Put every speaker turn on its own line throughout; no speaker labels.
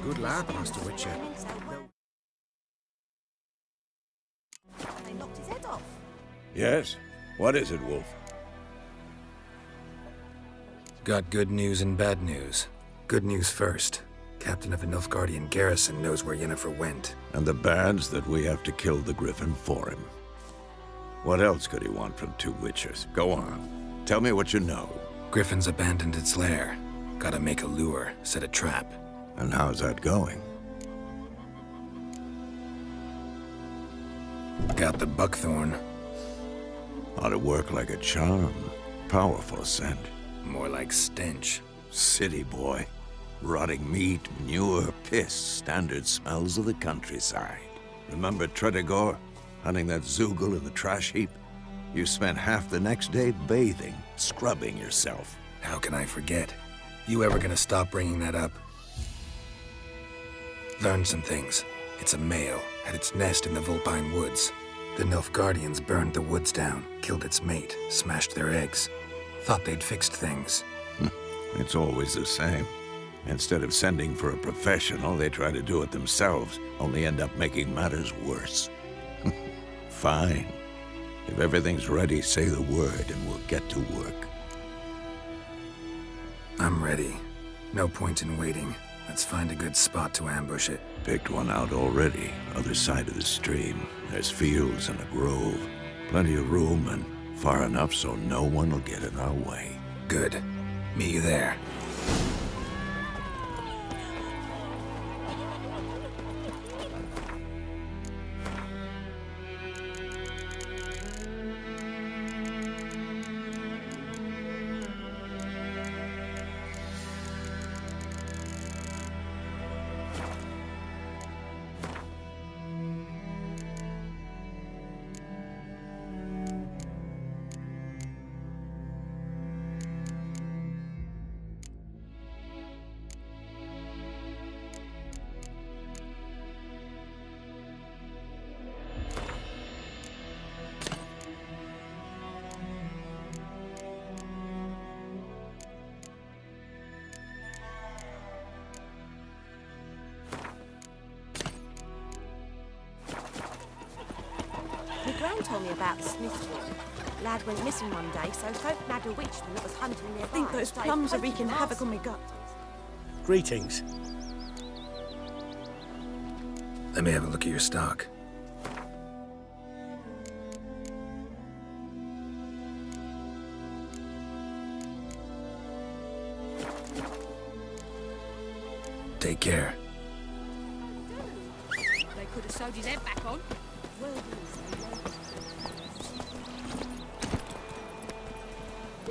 Good lad, Master Witcher.
They knocked his head off.
Yes? What is it, Wolf?
Got good news and bad news. Good news first. Captain of the Nilfgaardian garrison knows where Yennefer went.
And the bad's that we have to kill the Griffin for him. What else could he want from two Witchers? Go on. Tell me what you know.
Griffin's abandoned its lair. Gotta make a lure, set a trap.
And how's that going?
Got the buckthorn.
Ought to work like a charm. Powerful scent.
More like stench.
City boy. Rotting meat, manure, piss, standard smells of the countryside. Remember Tredegor? Hunting that Zoogle in the trash heap? You spent half the next day bathing, scrubbing yourself.
How can I forget? You ever gonna stop bringing that up? Learned some things. It's a male, had its nest in the Vulpine Woods. The Nilfgaardians burned the woods down, killed its mate, smashed their eggs. Thought they'd fixed things.
It's always the same. Instead of sending for a professional, they try to do it themselves, only end up making matters worse. Fine. If everything's ready, say the word and we'll get to work.
I'm ready. No point in waiting. Let's find a good spot to ambush it.
Picked one out already, other side of the stream. There's fields and a grove. Plenty of room and far enough so no one will get in our way.
Good. Meet you there.
My gran told me about the Smith's boy. Lad went missing one day, so folk nagged a witchman that was hunting nearby.
I think those plums are wreaking havoc on my gut.
Greetings.
Let me have a look at your stock. Take care.
They could have sewed his head back on.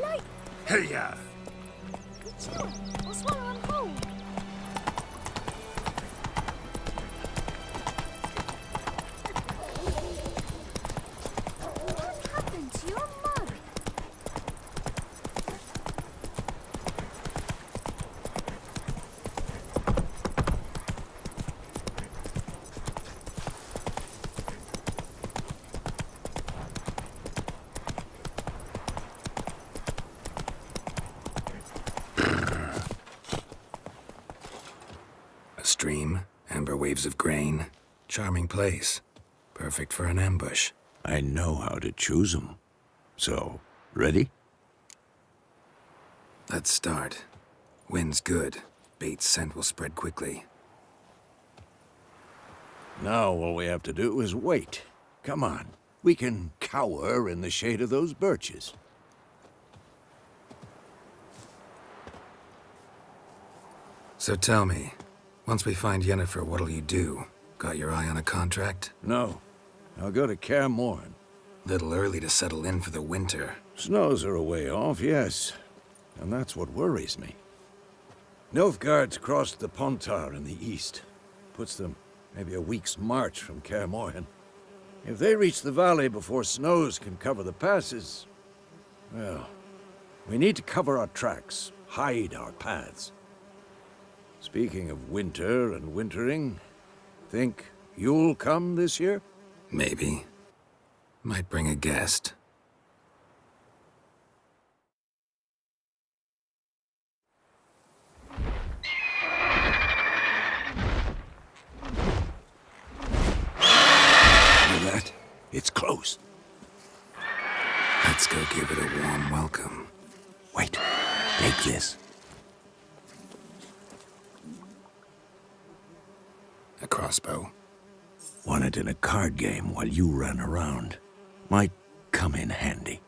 Light!
Hey-ya!
I'll swallow on whole. What happened to your mug?
A stream, amber waves of grain. Charming place. Perfect for an ambush.
I know how to choose 'em. So, ready?
Let's start. Wind's good. Bait's scent will spread quickly.
Now all we have to do is wait. Come on. We can cower in the shade of those birches.
So tell me, once we find Yennefer, what'll you do? Got your eye on a contract?
No. I'll go to Kaer Morhen.
Little early to settle in for the winter.
Snows are a way off, yes. And that's what worries me. Nilfgaard's crossed the Pontar in the east. Puts them maybe a week's march from Kaer Morhen. If they reach the valley before snows can cover the passes, well, we need to cover our tracks, hide our paths. Speaking of winter and wintering, think you'll come this year?
Maybe. Might bring a guest.
It's close.
Let's go give it a warm welcome.
Wait, take this.
A crossbow.
Won it in a card game while you ran around. Might come in handy.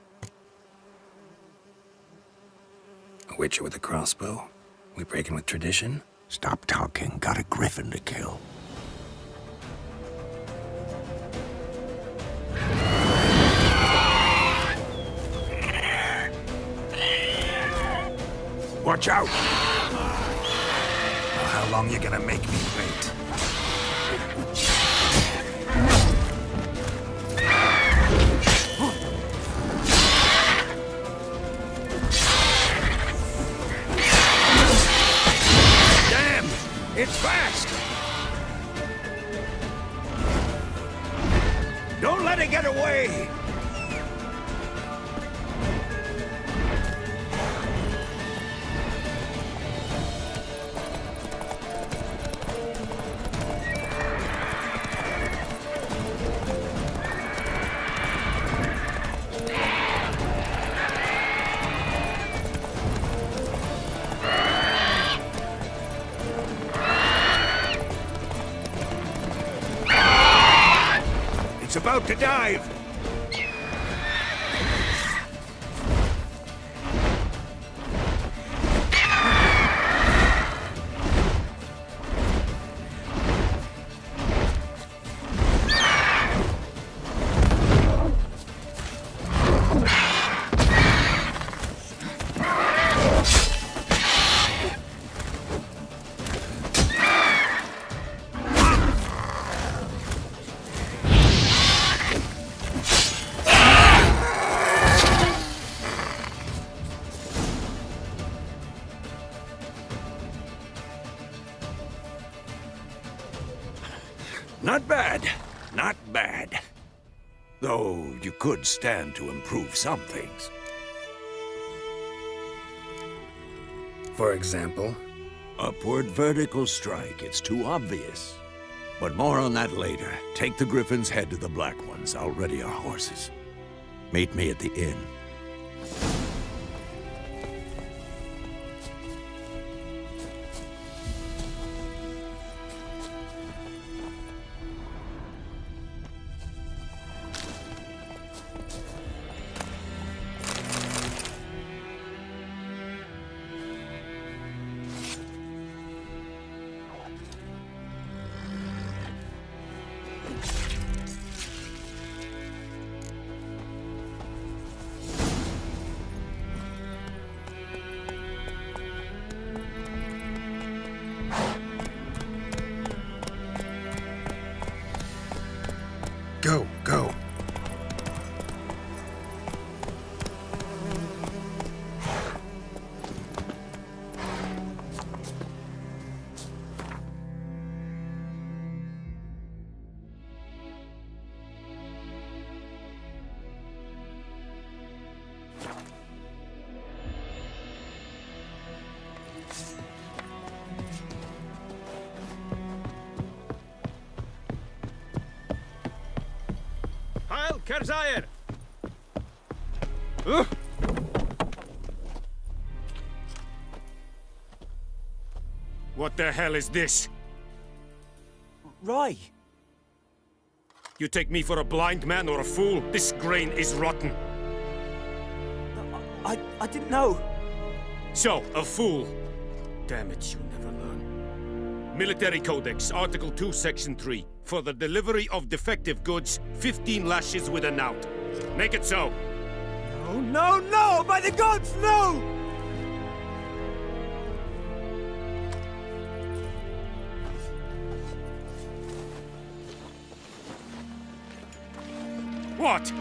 A witcher with a crossbow? We breaking with tradition?
Stop talking. Got a griffin to kill. Watch out!
Well, how long you gonna make me wait?
Damn! It's fast! Don't let it get away! It's about to dive! Not bad. Not bad. Though you could stand to improve some things.
For example?
Upward vertical strike. It's too obvious. But more on that later. Take the Griffin's head to the Black Ones. I'll ready our horses. Meet me at the inn.
Go, go.
Heil Kerzaier!
What the hell is this?
Rye!
You take me for a blind man or a fool? This grain is rotten.
I didn't know.
So, a fool. Damn it, you never learn. Military Codex, Article 2, Section 3. For the delivery of defective goods, 15 lashes with a knout. Make it so.
Oh, no, no! By the gods, no!
What?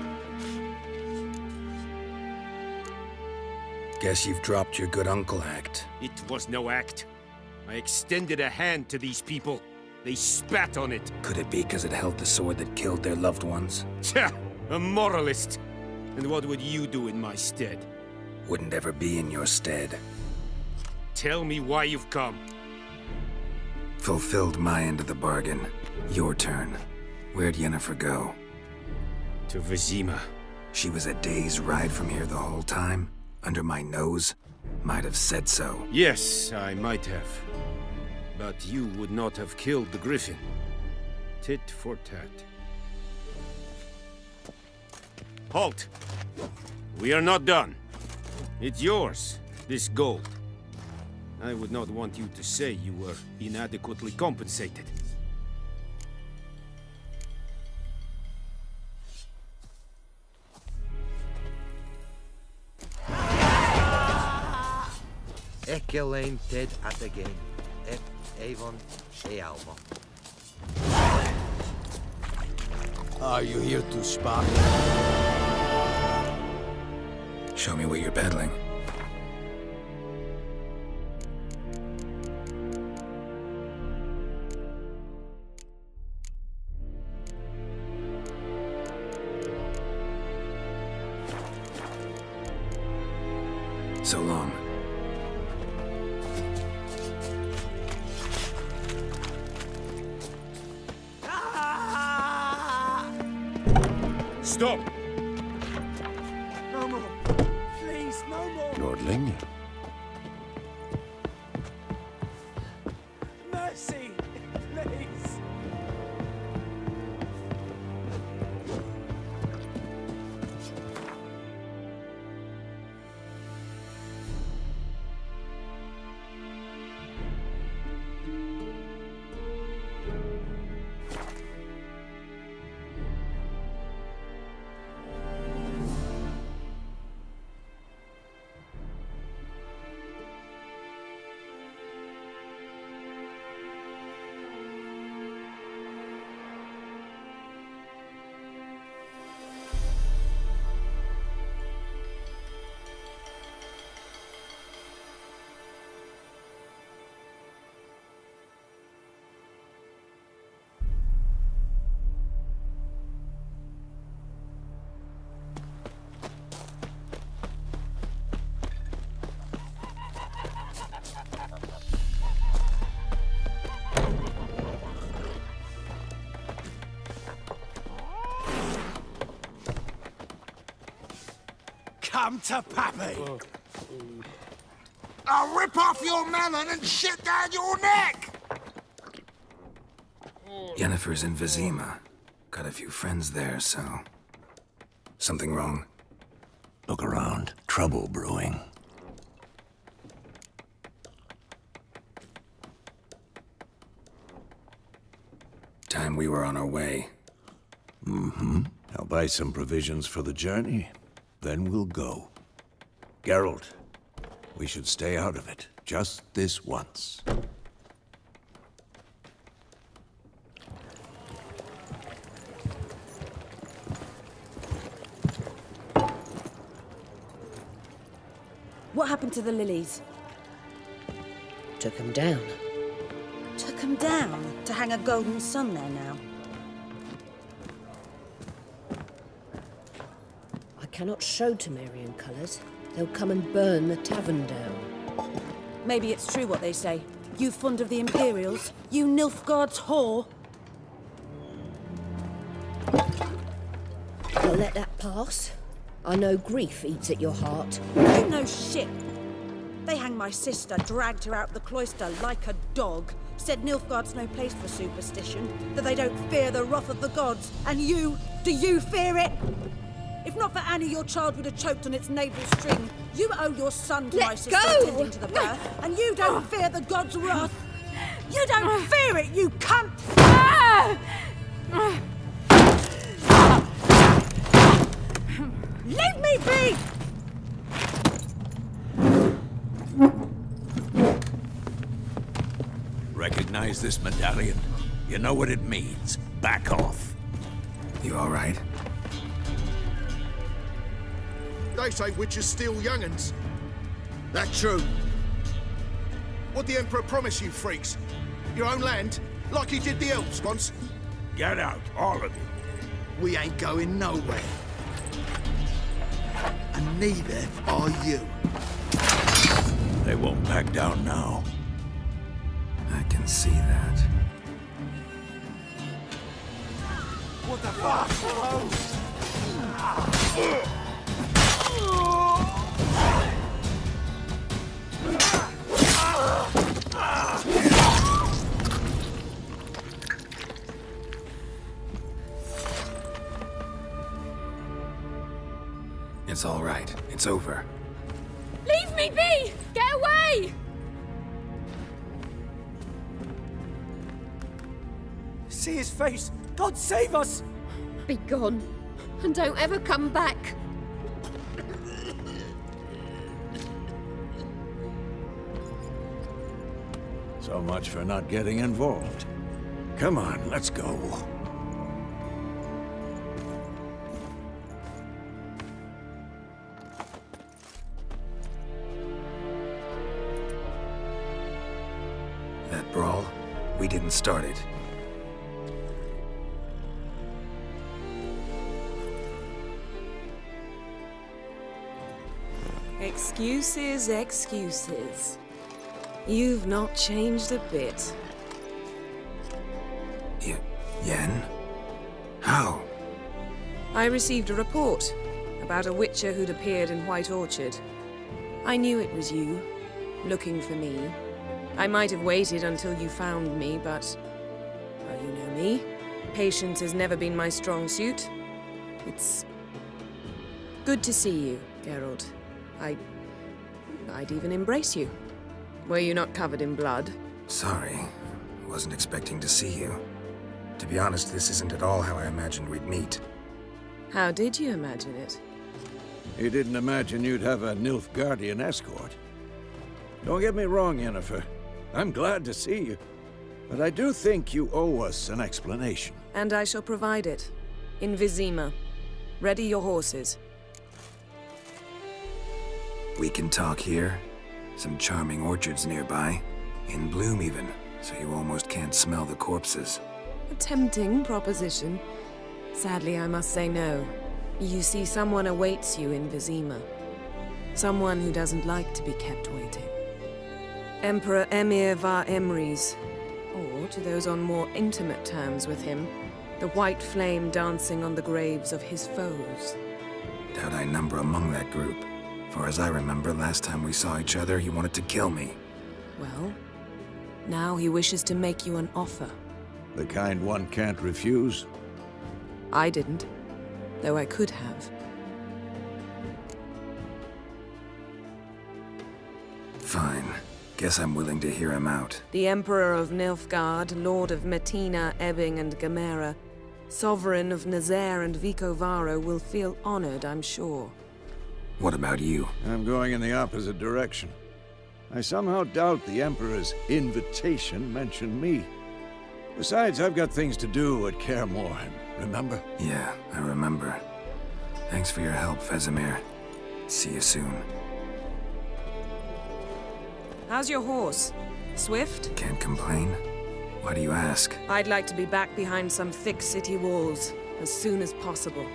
Guess you've dropped your good uncle act.
It was no act. I extended a hand to these people. They spat on it.
Could it be because it held the sword that killed their loved ones?
Tja, a moralist. And what would you do in my stead?
Wouldn't ever be in your stead.
Tell me why you've come.
Fulfilled my end of the bargain. Your turn. Where'd Yennefer go?
To Vizima.
She was a day's ride from here the whole time, under my nose. Might have said so.
Yes, I might have. But you would not have killed the griffin. Tit for tat. Halt! We are not done. It's yours, this gold. I would not want you to say you were inadequately compensated.
Elaine dead at the game. Avon e Alma.
Are you here to spark?
Show me what you're peddling. So long.
Stop!
No more. Please, no more.
Lordling?
Mercy, please. Come to Pappy!
I'll rip off your melon and shit down your neck!
Yennefer's in Vizima. Got a few friends there, so... Something wrong?
Look around. Trouble brewing.
Time we were on our way.
I'll buy some provisions for the journey. Then we'll go. Geralt, we should stay out of it. Just this once.
What happened to the lilies?
Took them down.
Took them down to hang a golden sun there now.
I cannot show Temerian colours. They'll come and burn the tavern down.
Maybe it's true what they say. You fond of the Imperials? You Nilfgaard's whore?
I'll let that pass. I know grief eats at your heart.
You know shit. They hanged my sister, dragged her out the cloister like a dog. Said Nilfgaard's no place for superstition, that they don't fear the wrath of the gods. And you, do you fear it? If not for Annie, your child would have choked on its navel string. You owe your son to my sister attending to the birth, and you don't fear the gods' wrath. You don't fear it, you cunt! Leave me be!
Recognize this medallion? You know what it means. Back off.
You all right?
They say witches steal young'uns. That true. What'd the Emperor promise you freaks? Your own land? Like he did the elves once?
Get out, all of you.
We ain't going nowhere. And neither are you.
They won't back down now.
I can see that.
What the fuck?
It's all right. It's over.
Leave me be! Get away!
See his face! God save us!
Be gone, and don't ever come back.
So much for not getting involved. Come on, let's go.
That brawl, we didn't start it.
Excuses, excuses. You've not changed a bit.
Yen? How?
I received a report about a witcher who'd appeared in White Orchard. I knew it was you, looking for me. I might have waited until you found me, but... well, you know me. Patience has never been my strong suit. It's... good to see you, Geralt. I'd even embrace you. Were you not covered in blood?
Sorry. Wasn't expecting to see you. To be honest, this isn't at all how I imagined we'd meet.
How did you imagine it?
You didn't imagine you'd have a Nilfgaardian escort. Don't get me wrong, Yennefer. I'm glad to see you. But I do think you owe us an explanation.
And I shall provide it. In Vizima. Ready your horses.
We can talk here. Some charming orchards nearby. In bloom even, so you almost can't smell the corpses.
A tempting proposition. Sadly, I must say no. You see, someone awaits you in Vizima. Someone who doesn't like to be kept waiting. Emperor Emir var Emrys. Or, to those on more intimate terms with him, the white flame dancing on the graves of his foes.
Doubt I number among that group. For as I remember, last time we saw each other, he wanted to kill me.
Well, now he wishes to make you an offer.
The kind one can't refuse?
I didn't, though I could have.
Fine. Guess I'm willing to hear him out.
The Emperor of Nilfgaard, Lord of Metina, Ebbing, and Gamera, Sovereign of Nazaire and Vicovaro will feel honored, I'm sure.
What about you?
I'm going in the opposite direction. I somehow doubt the Emperor's invitation mentioned me. Besides, I've got things to do at Kaer Morhen, remember?
Yeah, I remember. Thanks for your help, Vesemir. See you soon.
How's your horse? Swift?
Can't complain. Why do you ask?
I'd like to be back behind some thick city walls as soon as possible.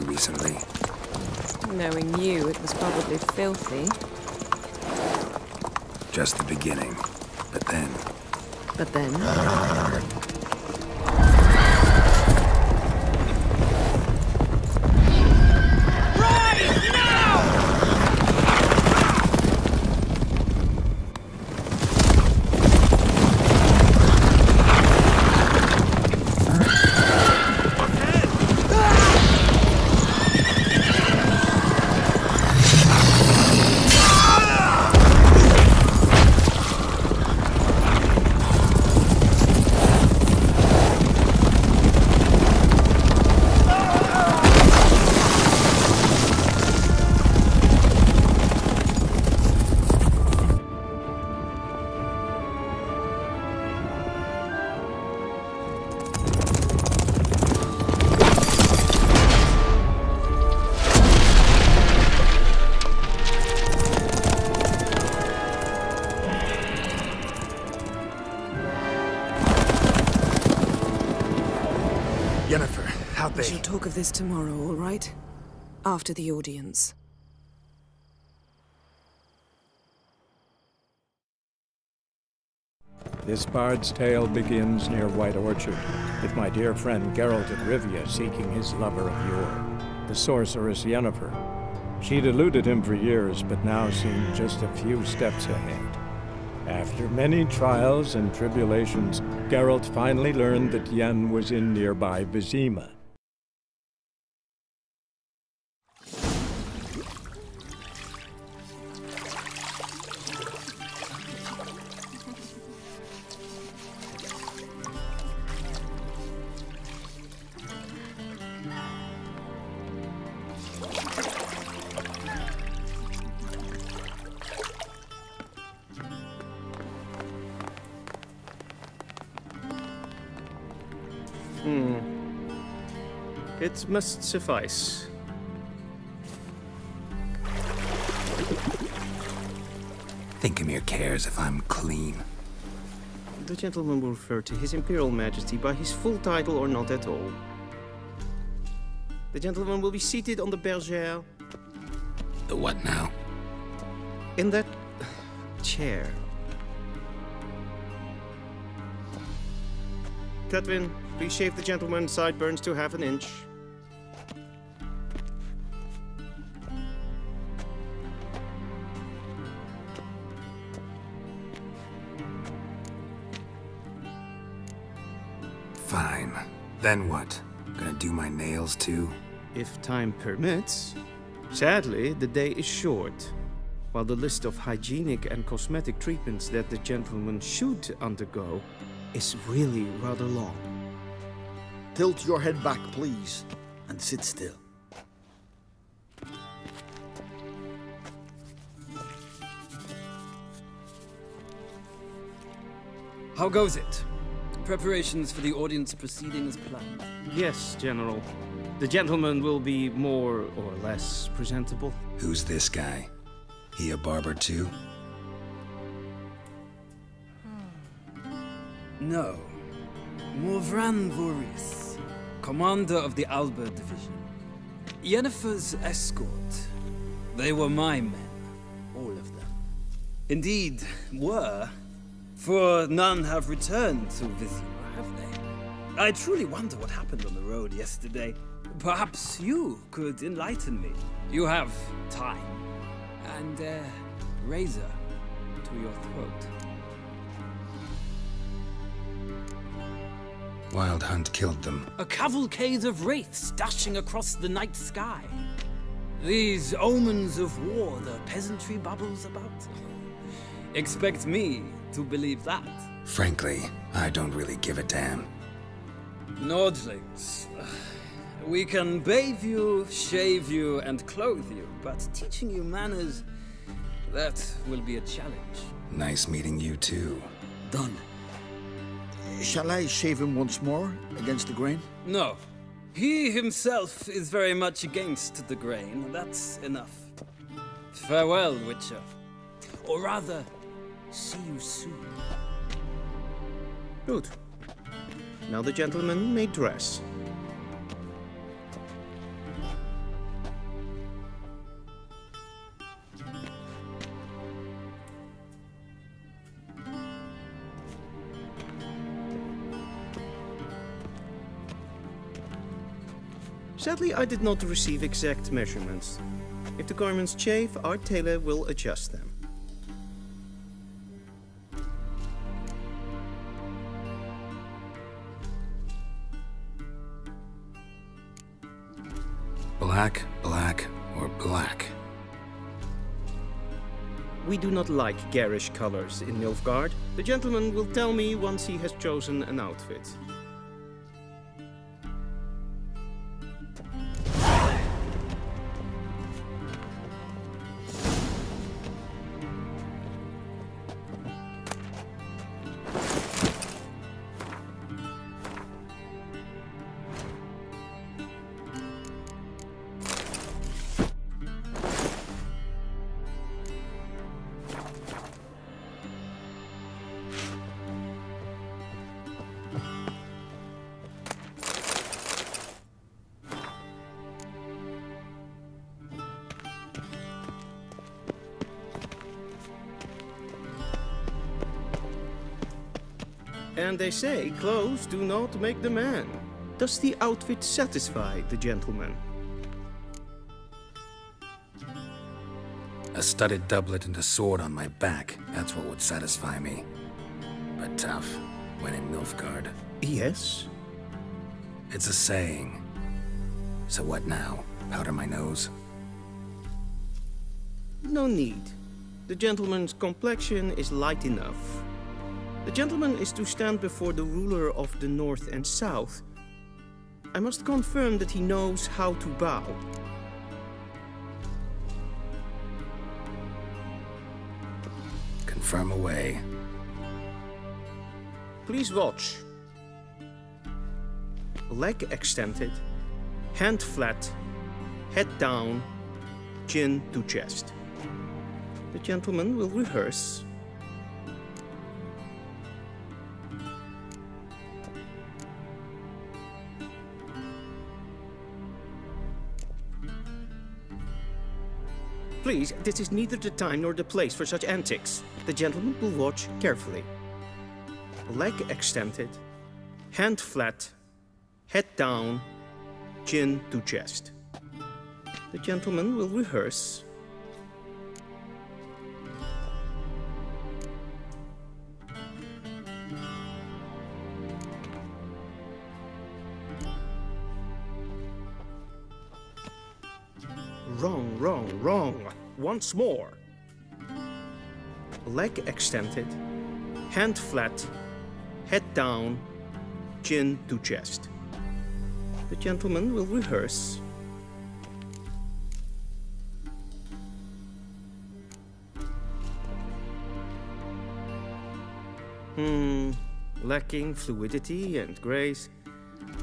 Recently.
Knowing you, it was probably filthy.
Just the beginning. But then...
But then?
Yennefer, how'd
We
they...
shall talk of this tomorrow, all right? After the audience.
This bard's tale begins near White Orchard, with my dear friend Geralt of Rivia seeking his lover of yore, the sorceress Yennefer. She'd eluded him for years, but now seemed just a few steps ahead. After many trials and tribulations, Geralt finally learned that Yen was in nearby Vizima.
It must suffice.
Thinkamere cares if I'm clean.
The gentleman will refer to His Imperial Majesty by his full title or not at all. The gentleman will be seated on the bergère.
The what now?
In that chair. Cledwyn, please shave the gentleman's sideburns to ½ inch.
Fine. Then what? Gonna do my nails too?
If time permits. Sadly, the day is short, while the list of hygienic and cosmetic treatments that the gentleman should undergo is really rather long.
Tilt your head back, please, and sit still.
How goes it? Preparations for the audience proceeding as planned?
Yes, General. The gentleman will be more or less presentable.
Who's this guy? He a barber too?
No. Morvran Voorhis, commander of the Alba Division. Yennefer's escort. They were my men, all of them. Indeed, were. For none have returned to Vizima, have they? I truly wonder what happened on the road yesterday. Perhaps you could enlighten me. You have time. And a razor to your throat.
Wild Hunt killed them.
A cavalcade of wraiths dashing across the night sky. These omens of war the peasantry babbles about. Expect me to believe that.
Frankly, I don't really give a damn.
Nordlings. We can bathe you, shave you, and clothe you, but teaching you manners, that will be a challenge.
Nice meeting you too.
Done. Shall I shave him once more, against the grain?
No. He himself is very much against the grain. That's enough. Farewell, Witcher. Or rather, see you soon.
Good. Now the gentleman may dress. Sadly, I did not receive exact measurements. If the garments chafe, our tailor will adjust them.
Black, black, or black?
We do not like garish colors in Nilfgaard. The gentleman will tell me once he has chosen an outfit. And they say clothes do not make the man. Does the outfit satisfy the gentleman?
A studded doublet and a sword on my back, that's what would satisfy me. But tough, when in Nilfgaard.
Yes?
It's a saying. So what now? Powder my nose?
No need. The gentleman's complexion is light enough. The gentleman is to stand before the ruler of the North and South. I must confirm that he knows how to bow.
Confirm away.
Please watch. Leg extended, hand flat, head down, chin to chest. The gentleman will rehearse. Please, this is neither the time nor the place for such antics. The gentleman will watch carefully. Leg extended, hand flat, head down, chin to chest. The gentleman will rehearse. Wrong, wrong, wrong. Once more. Leg extended, hand flat, head down, chin to chest. The gentleman will rehearse. Lacking fluidity and grace.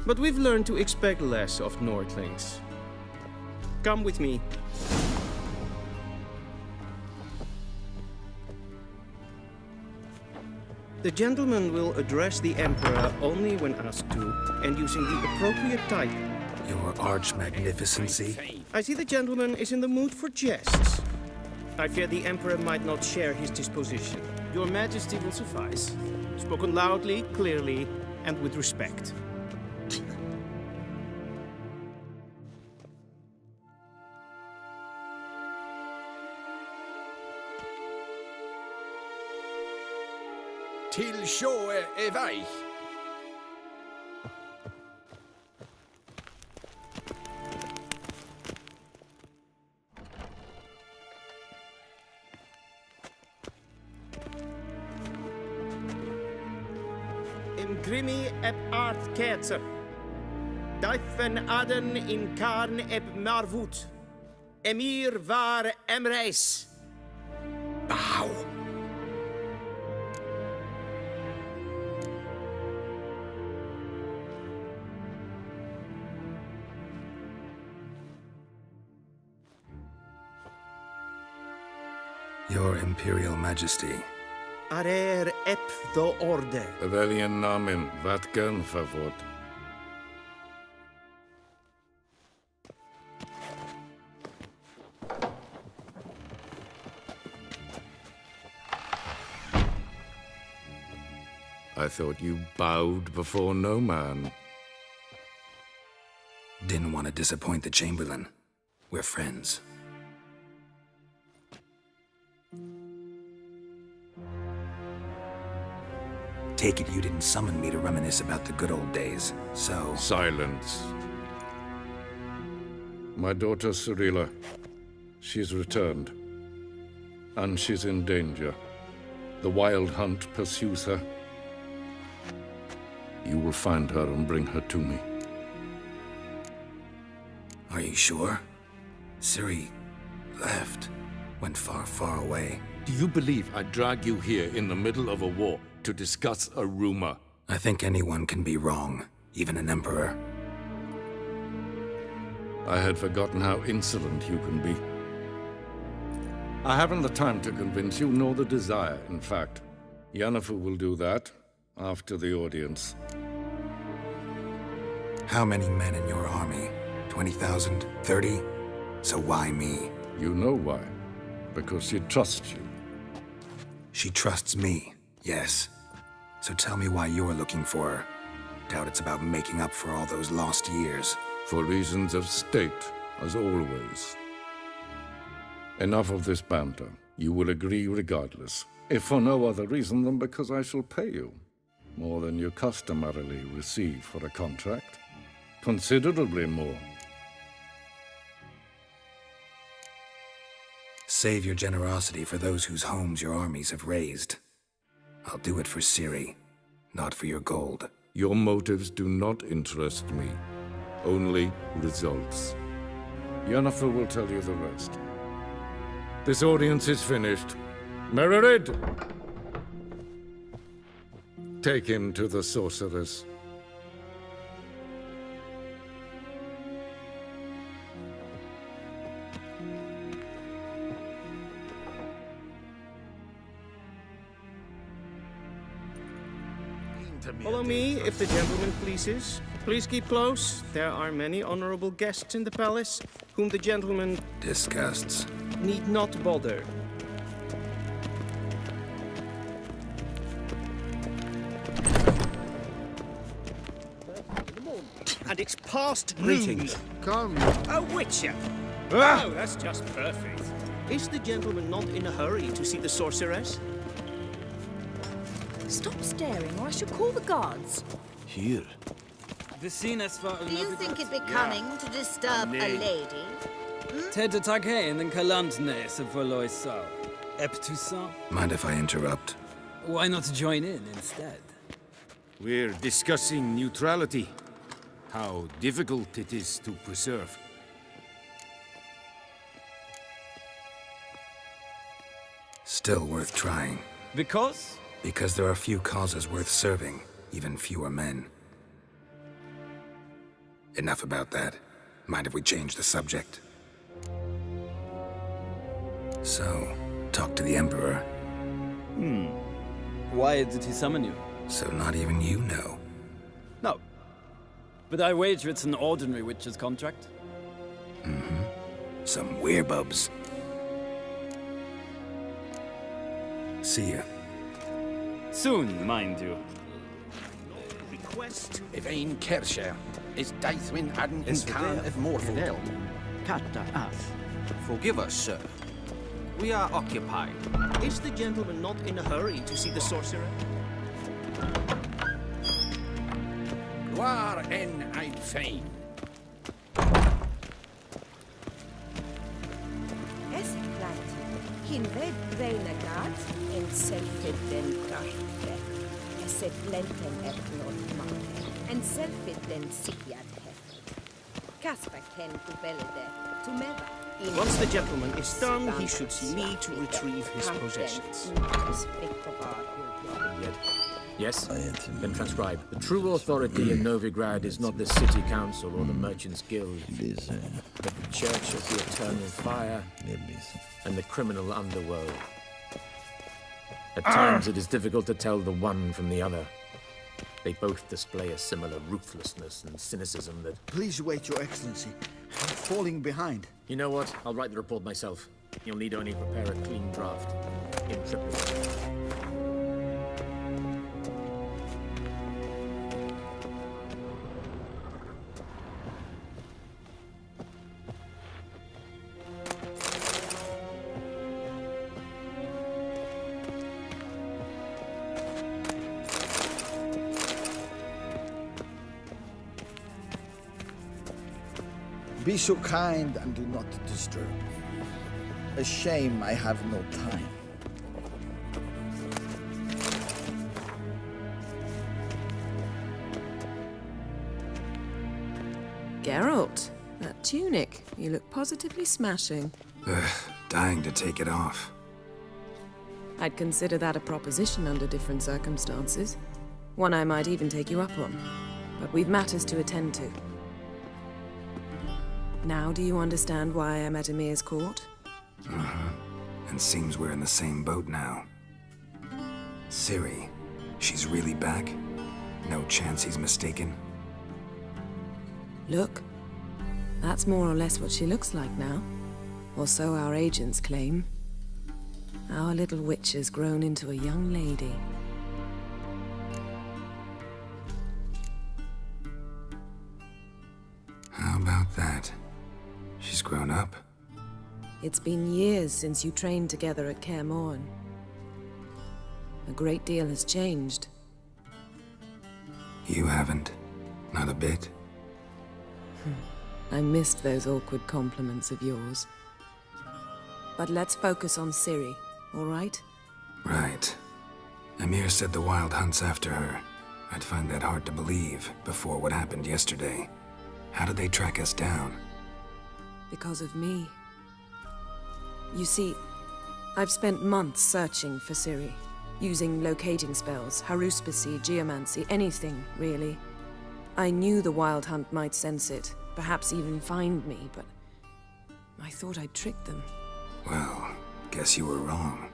But we've learned to expect less of Nordlings. Come with me. The gentleman will address the Emperor only when asked to, and using the appropriate title.
Your Arch-Magnificency?
I see the gentleman is in the mood for jests. I fear the Emperor might not share his disposition. Your Majesty will suffice. Spoken loudly, clearly, and with respect.
Till sjå är väg.
In grimi eb art ketzer. Daifen aden in karn eb marvut. Emir var emreis.
Bow.
Your Imperial Majesty.
Arer ep do orde.
Väljen namen, vatkan favort. I thought you bowed before no man.
Didn't want to disappoint the Chamberlain. We're friends. Take it you didn't summon me to reminisce about the good old days, so...
Silence. My daughter Cyrilla, she's returned. And she's in danger. The Wild Hunt pursues her. You will find her and bring her to me.
Are you sure? Ciri left. Went far, far away.
Do you believe I'd drag you here in the middle of a war to discuss a rumor?
I think anyone can be wrong, even an emperor.
I had forgotten how insolent you can be. I haven't the time to convince you, nor the desire, in fact. Yennefer will do that after the audience.
How many men in your army? 20,000? 30? So why me?
You know why. Because she trusts you.
She trusts me, yes. So tell me why you're looking for her. Doubt it's about making up for all those lost years.
For reasons of state, as always. Enough of this banter. You will agree regardless, if for no other reason than because I shall pay you. More than you customarily receive for a contract. Considerably more.
Save your generosity for those whose homes your armies have razed. I'll do it for Ciri, not for your gold.
Your motives do not interest me. Only results. Yennefer will tell you the rest. This audience is finished. Mererid! Take him to the sorceress.
Follow me, if the gentleman pleases. Please keep close. There are many honorable guests in the palace, whom the gentleman
disgusts.
Need not bother. And it's past noon.
Come.
A witcher. Oh, that's just perfect. Is the gentleman not in a hurry to see the sorceress?
Stop staring, or I shall call the guards.
Here.
Do
you think it becoming to disturb a lady?
Ted Taghain and Kalantne se Voloisa. Eptusa?
Mind if I interrupt?
Why not join in instead?
We're discussing neutrality. How difficult it is to preserve.
Still worth trying.
Because?
Because there are few causes worth serving, even fewer men. Enough about that. Mind if we change the subject? So, talk to the Emperor.
Why did he summon you?
So not even you know.
No. But I wager it's an ordinary witcher's contract.
Mm-hmm. Some werebubs. See ya.
Soon, mind you.
Request.
If ein Kersher is Daithwin Adden in Khan of Morfordel.
Kata us.
Forgive us, sir. We are occupied.
Is the gentleman not in a hurry to see the sorcerer?
War en Eid Fein.
Hinved Renegat en Selfiden Garfe. Eset Lenten Epnon Mane. En Selfiden Siad Hef. Kaspakten Ubelede. Tumeva.
Once the gentleman is done, he should see me to retrieve his possessions.
Yes? Then transcribe. The true authority in Novigrad is not the city council or the merchants' guild, but the church of the eternal fire and the criminal underworld. At times it is difficult to tell the one from the other. They both display a similar ruthlessness and cynicism that...
Please wait, Your Excellency. I'm falling behind.
You know what? I'll write the report myself. You'll need only prepare a clean draft. In triplicate.
Be so kind and do not disturb. A shame I have no time.
Geralt, that tunic. You look positively smashing.
Dying to take it off.
I'd consider that a proposition under different circumstances. One I might even take you up on. But we've matters to attend to. Now do you understand why I'm at Emir's court?
Uh-huh. And seems we're in the same boat now. Ciri, she's really back? No chance he's mistaken?
Look. That's more or less what she looks like now. Or so our agents claim. Our little witch has grown into a young lady.
about that? She's grown up?
It's been years since you trained together at Kaer Morhen. A great deal has changed.
You haven't. Not a bit.
I missed those awkward compliments of yours. But let's focus on Ciri, all right?
Right. Emir said the Wild Hunt's after her. I'd find that hard to believe before what happened yesterday. How did they track us down?
Because of me. You see, I've spent months searching for Ciri, using locating spells, haruspicy, geomancy, anything, really. I knew the Wild Hunt might sense it, perhaps even find me, but I thought I'd tricked them.
Well, guess you were wrong.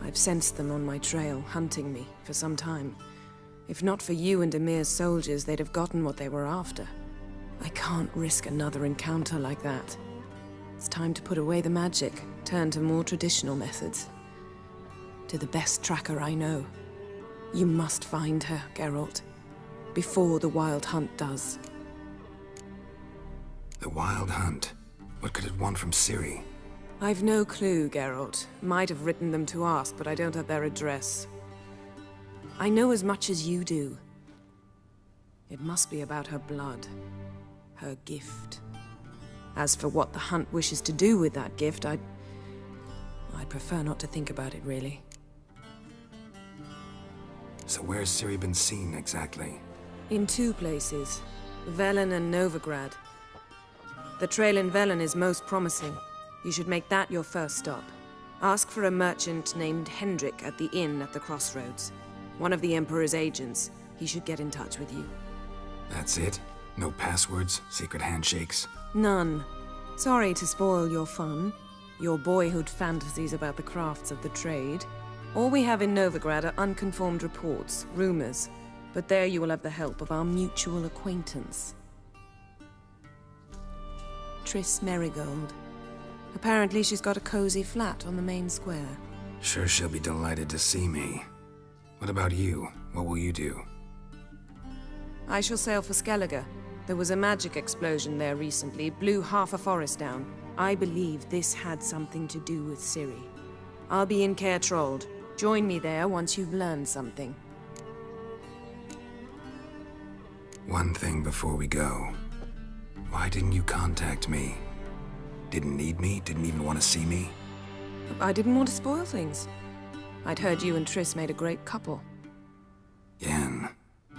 I've sensed them on my trail, hunting me, for some time. If not for you and Emir's soldiers, they'd have gotten what they were after. I can't risk another encounter like that. It's time to put away the magic, turn to more traditional methods. To the best tracker I know. You must find her, Geralt. Before the Wild Hunt does.
The Wild Hunt? What could it want from Ciri?
I've no clue, Geralt. Might have written them to ask, but I don't have their address. I know as much as you do. It must be about her blood. Her gift. As for what the Hunt wishes to do with that gift, I'd prefer not to think about it, really.
So where's Ciri been seen, exactly?
In two places. Velen and Novigrad. The trail in Velen is most promising. You should make that your first stop. Ask for a merchant named Hendrik at the inn at the crossroads. One of the Emperor's agents. He should get in touch with you.
That's it? No passwords? Secret handshakes?
None. Sorry to spoil your fun. Your boyhood fantasies about the crafts of the trade. All we have in Novigrad are unconfirmed reports, rumors. But there you will have the help of our mutual acquaintance. Triss Merigold. Apparently she's got a cozy flat on the main square.
Sure she'll be delighted to see me. What about you? What will you do?
I shall sail for Skellige. There was a magic explosion there recently, blew half a forest down. I believe this had something to do with Ciri. I'll be in Caer Trold. Join me there once you've learned something.
One thing before we go. Why didn't you contact me? Didn't need me? Didn't even want to see me?
I didn't want to spoil things. I'd heard you and Triss made a great couple.
Yen,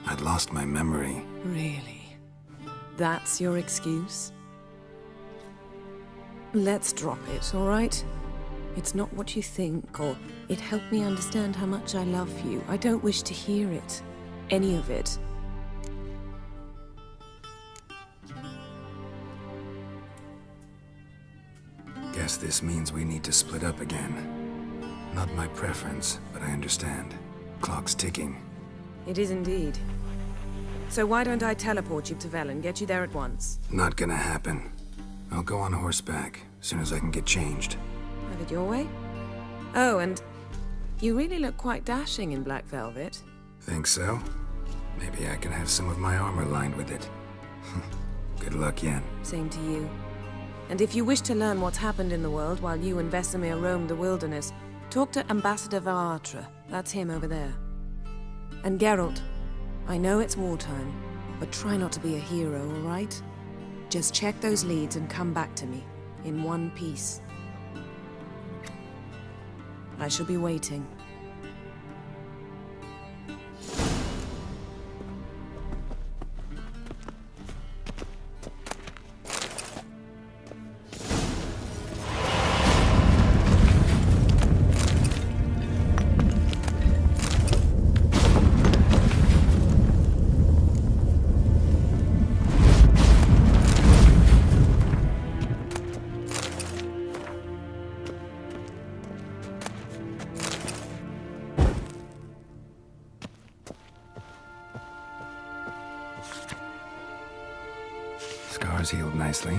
I'd lost my memory.
Really? That's your excuse? Let's drop it, all right? It's not what you think, or it helped me understand how much I love you. I don't wish to hear it. Any of it.
Guess this means we need to split up again. Not my preference, but I understand. Clock's ticking.
It is indeed. So why don't I teleport you to Velen, get you there at once?
Not gonna happen. I'll go on horseback, as soon as I can get changed.
Have it your way? Oh, and you really look quite dashing in black velvet.
Think so? Maybe I can have some of my armor lined with it. Good luck, Yen.
Same to you. And if you wish to learn what's happened in the world while you and Vesemir roamed the wilderness, talk to Ambassador Varatra. That's him over there. And Geralt, I know it's wartime, but try not to be a hero, all right? Just check those leads and come back to me, in one piece. I shall be waiting.
Scars healed nicely.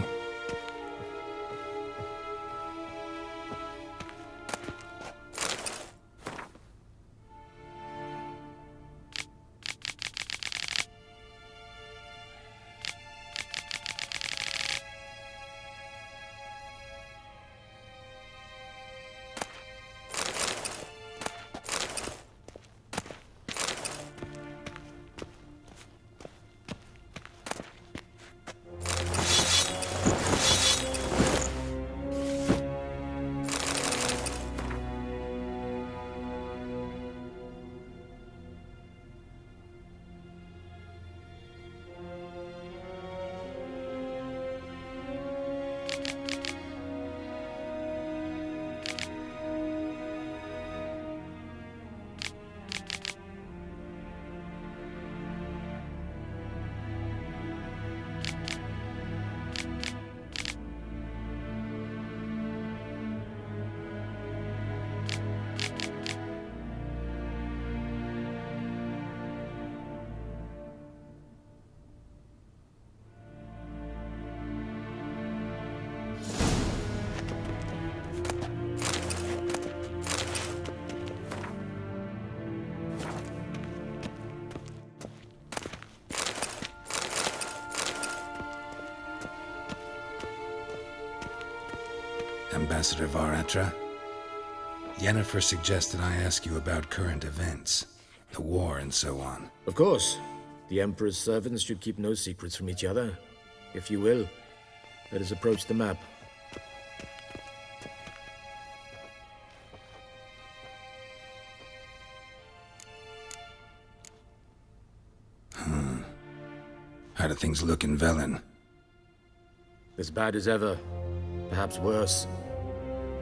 Ambassador Varatra. Yennefer suggested I ask you about current events, the war and so on.
Of course. The Emperor's servants should keep no secrets from each other. If you will, let us approach the map.
How do things look in Velen?
As bad as ever, perhaps worse.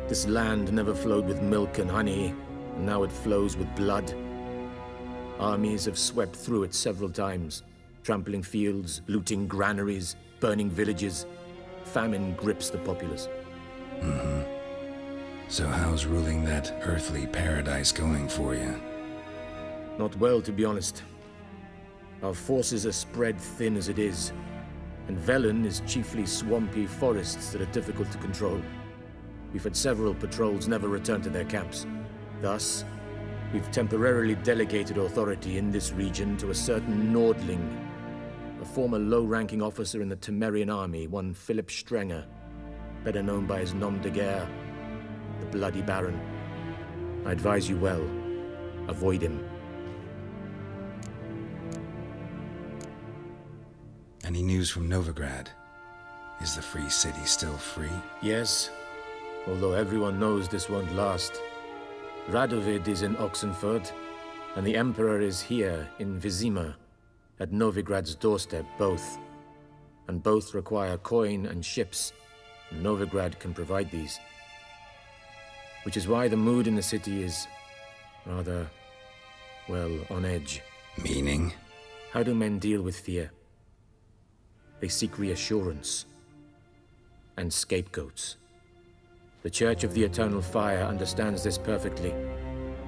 This land never flowed with milk and honey, and now it flows with blood. Armies have swept through it several times, trampling fields, looting granaries, burning villages. Famine grips the populace.
So how's ruling that earthly paradise going for you?
Not well, to be honest. Our forces are spread thin as it is, and Velen is chiefly swampy forests that are difficult to control. We've had several patrols never return to their camps. Thus, we've temporarily delegated authority in this region to a certain Nordling, a former low-ranking officer in the Temerian army, one Philip Strenger, better known by his nom de guerre, the Bloody Baron. I advise you well, avoid him.
Any news from Novigrad? Is the free city still free?
Yes, although everyone knows this won't last. Radovid is in Oxenfurt, and the Emperor is here in Vizima, at Novigrad's doorstep, both. And both require coin and ships. And Novigrad can provide these. Which is why the mood in the city is rather, well, on edge.
Meaning?
How do men deal with fear? They seek reassurance and scapegoats. The Church of the Eternal Fire understands this perfectly,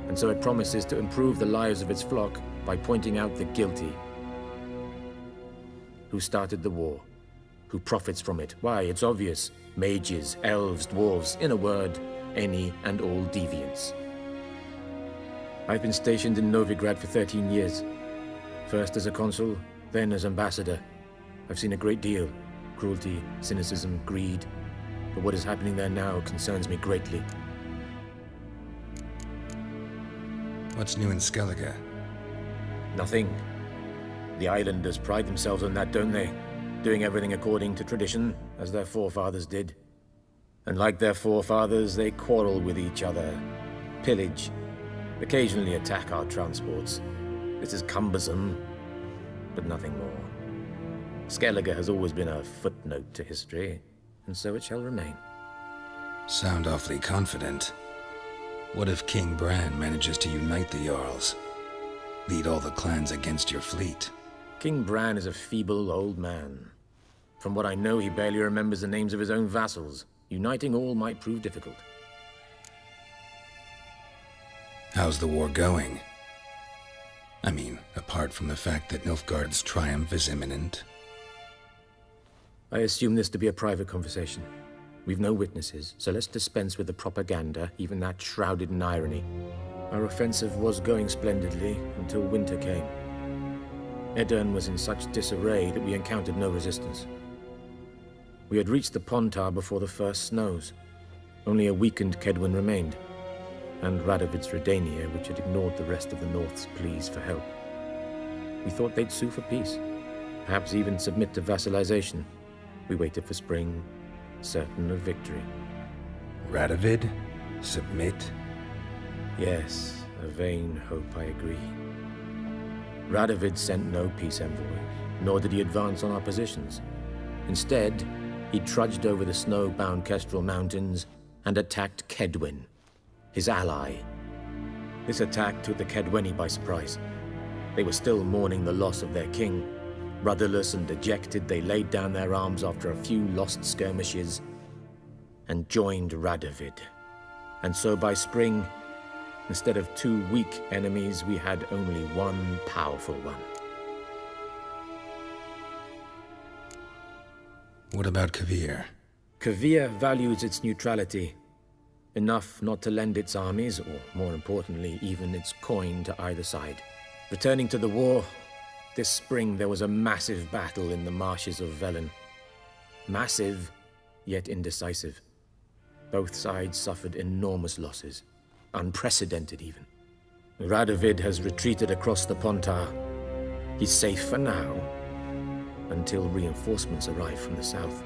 and so it promises to improve the lives of its flock by pointing out the guilty. Who started the war? Who profits from it? Why, it's obvious. Mages, elves, dwarves, in a word, any and all deviants. I've been stationed in Novigrad for 13 years. First as a consul, then as ambassador. I've seen a great deal. Cruelty, cynicism, greed. But what is happening there now concerns me greatly.
What's new in Skellige?
Nothing. The islanders pride themselves on that, don't they? Doing everything according to tradition, as their forefathers did. And like their forefathers, they quarrel with each other, pillage, occasionally attack our transports. This is cumbersome, but nothing more. Skellige has always been a footnote to history, and so it shall remain.
Sound awfully confident. What if King Bran manages to unite the Jarls? Lead all the clans against your fleet?
King Bran is a feeble old man. From what I know, he barely remembers the names of his own vassals. Uniting all might prove difficult.
How's the war going? I mean, apart from the fact that Nilfgaard's triumph is imminent.
I assume this to be a private conversation. We've no witnesses, so let's dispense with the propaganda, even that shrouded in irony. Our offensive was going splendidly until winter came. Edirn was in such disarray that we encountered no resistance. We had reached the Pontar before the first snows. Only a weakened Kedwin remained, and Radovid's Redania, which had ignored the rest of the North's pleas for help. We thought they'd sue for peace, perhaps even submit to vassalization. We waited for spring, certain of victory.
Radovid? Submit?
Yes, a vain hope, I agree. Radovid sent no peace envoy, nor did he advance on our positions. Instead, he trudged over the snow-bound Kestrel Mountains and attacked Kedwin, his ally. This attack took the Kedweni by surprise. They were still mourning the loss of their king. Rudderless and dejected, they laid down their arms after a few lost skirmishes and joined Radovid. And so by spring, instead of 2 weak enemies, we had only one powerful one.
What about Kavir?
Kavir values its neutrality, enough not to lend its armies, or more importantly, even its coin to either side. Returning to the war, this spring there was a massive battle in the marshes of Velen. Massive, yet indecisive. Both sides suffered enormous losses, unprecedented even. Radovid has retreated across the Pontar. He's safe for now, until reinforcements arrive from the south.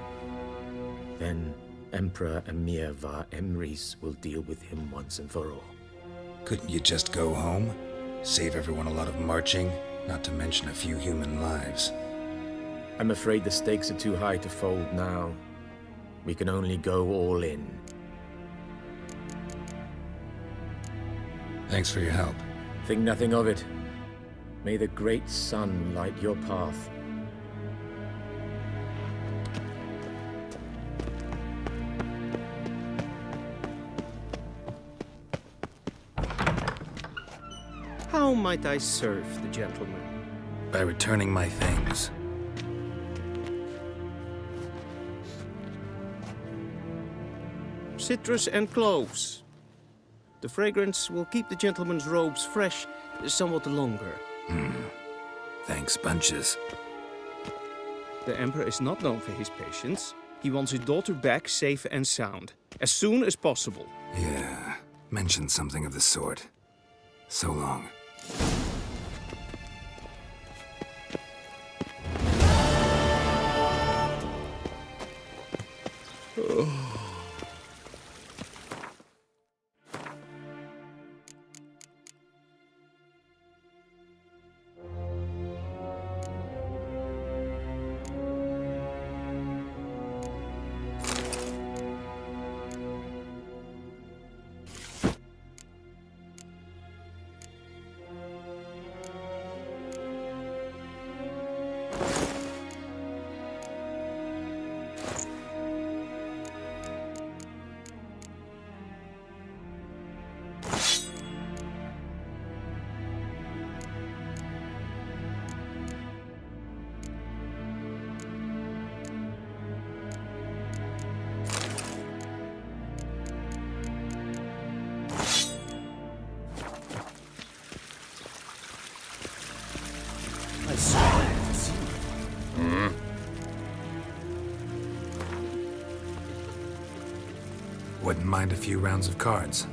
Then Emperor Emir var Emrys will deal with him once and for all.
Couldn't you just go home? Save everyone a lot of marching, not to mention a few human lives.
I'm afraid the stakes are too high to fold now. We can only go all in.
Thanks for your help.
Think nothing of it. May the great sun light your path.
How might I serve the gentleman?
By returning my things.
Citrus and cloves. The fragrance will keep the gentleman's robes fresh somewhat longer.
Thanks, bunches.
The Emperor is not known for his patience. He wants his daughter back safe and sound, as soon as possible.
Yeah, mentioned something of the sort. So long. Wouldn't mind a few rounds of cards.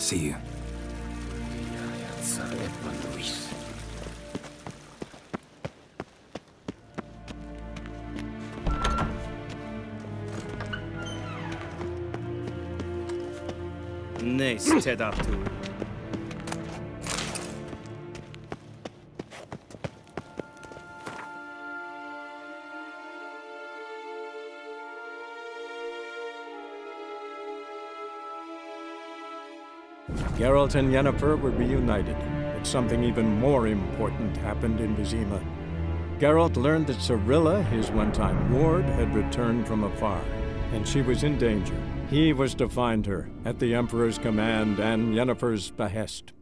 See you.
Nice, Ted up to.
Geralt and Yennefer were reunited, but something even more important happened in Vizima. Geralt learned that Cirilla, his one-time ward, had returned from afar, and she was in danger. He was to find her, at the Emperor's command and Yennefer's behest.